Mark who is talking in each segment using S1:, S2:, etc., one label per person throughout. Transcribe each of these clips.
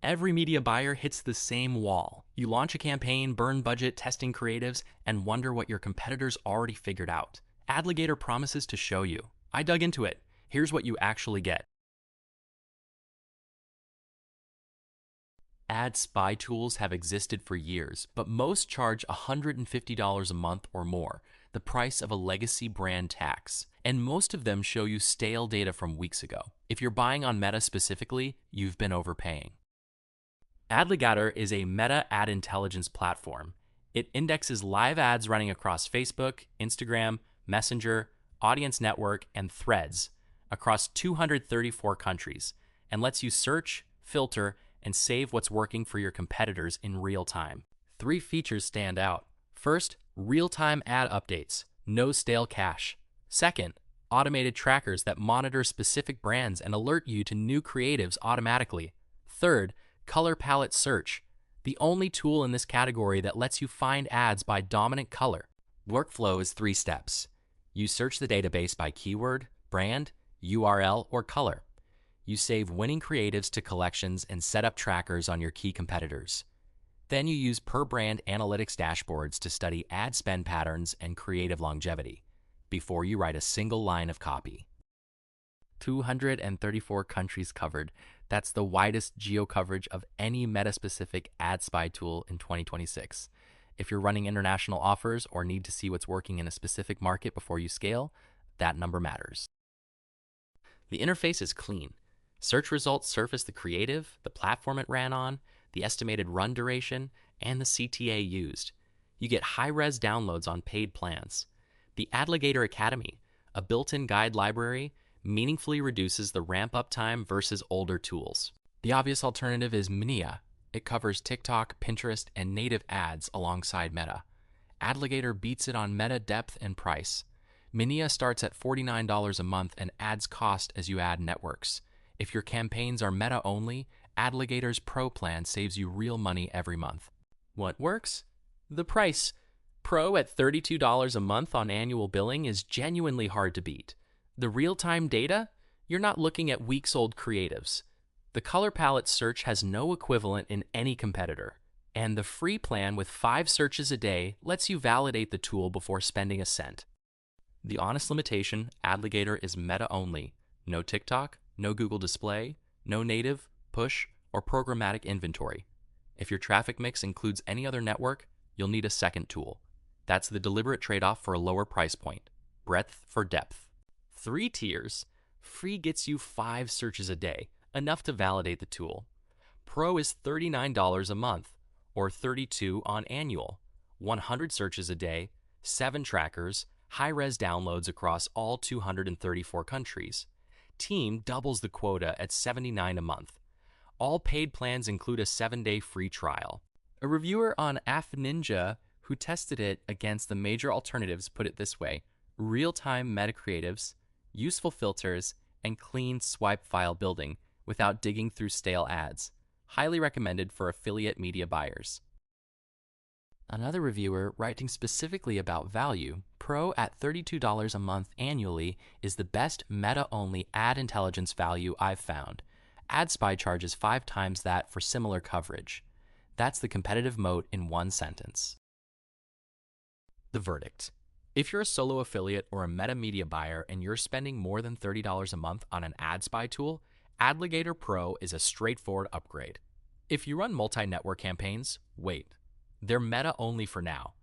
S1: Every media buyer hits the same wall. You launch a campaign, burn budget testing creatives, and wonder what your competitors already figured out. Adligator promises to show you. I dug into it. Here's what you actually get. Ad spy tools have existed for years, but most charge $150 a month or more, the price of a legacy brand tax. And most of them show you stale data from weeks ago. If you're buying on Meta specifically, you've been overpaying. Adligator is a Meta ad intelligence platform. It indexes live ads running across Facebook, Instagram, Messenger, Audience Network, and Threads across 234 countries, and lets you search, filter, and save what's working for your competitors in real time. 3 features stand out. First, real-time ad updates, no stale cache. Second, automated trackers that monitor specific brands and alert you to new creatives automatically. Third, color palette search, the only tool in this category that lets you find ads by dominant color. Workflow is 3 steps. You search the database by keyword, brand, URL, or color. You save winning creatives to collections and set up trackers on your key competitors. Then you use per-brand analytics dashboards to study ad spend patterns and creative longevity before you write a single line of copy. 234 countries covered. That's the widest geo-coverage of any Meta-specific ad spy tool in 2026. If you're running international offers or need to see what's working in a specific market before you scale, that number matters. The interface is clean. Search results surface the creative, the platform it ran on, the estimated run duration, and the CTA used. You get high-res downloads on paid plans. The Adligator Academy, a built-in guide library, meaningfully reduces the ramp-up time versus older tools. The obvious alternative is Minia. It covers TikTok, Pinterest, and native ads alongside Meta. Adligator beats it on meta depth and price. Minia starts at $49 a month and adds cost as you add networks. If your campaigns are Meta only, Adligator's Pro plan saves you real money every month. What works? The price. Pro at $32 a month on annual billing is genuinely hard to beat. The real-time data? You're not looking at weeks-old creatives. The color palette search has no equivalent in any competitor. And the free plan with 5 searches a day lets you validate the tool before spending a cent. The honest limitation, Adligator is Meta only. No TikTok, no Google Display, no native, push, or programmatic inventory. If your traffic mix includes any other network, you'll need a second tool. That's the deliberate trade-off for a lower price point. Breadth for depth. 3 tiers. Free gets you 5 searches a day, enough to validate the tool. Pro is $39 a month, or $32 on annual. 100 searches a day, 7 trackers, high-res downloads across all 234 countries. Team doubles the quota at $79 a month. All paid plans include a 7-day free trial. A reviewer on App Ninja who tested it against the major alternatives put it this way: real-time meta creatives, useful filters, and clean swipe file building without digging through stale ads. Highly recommended for affiliate media buyers. Another reviewer, writing specifically about value, Pro at $32 a month annually is the best Meta-only ad intelligence value I've found. AdSpy charges 5 times that for similar coverage. That's the competitive moat in one sentence. The verdict. If you're a solo affiliate or a Meta media buyer and you're spending more than $30 a month on an ad spy tool, Adligator Pro is a straightforward upgrade. If you run multi-network campaigns, wait. They're Meta only for now.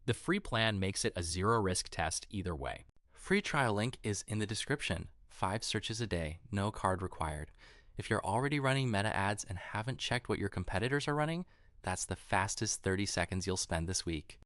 S1: The free plan makes it a zero-risk test either way. Free trial link is in the description. 5 searches a day, no card required. If you're already running Meta ads and haven't checked what your competitors are running, that's the fastest 30 seconds you'll spend this week.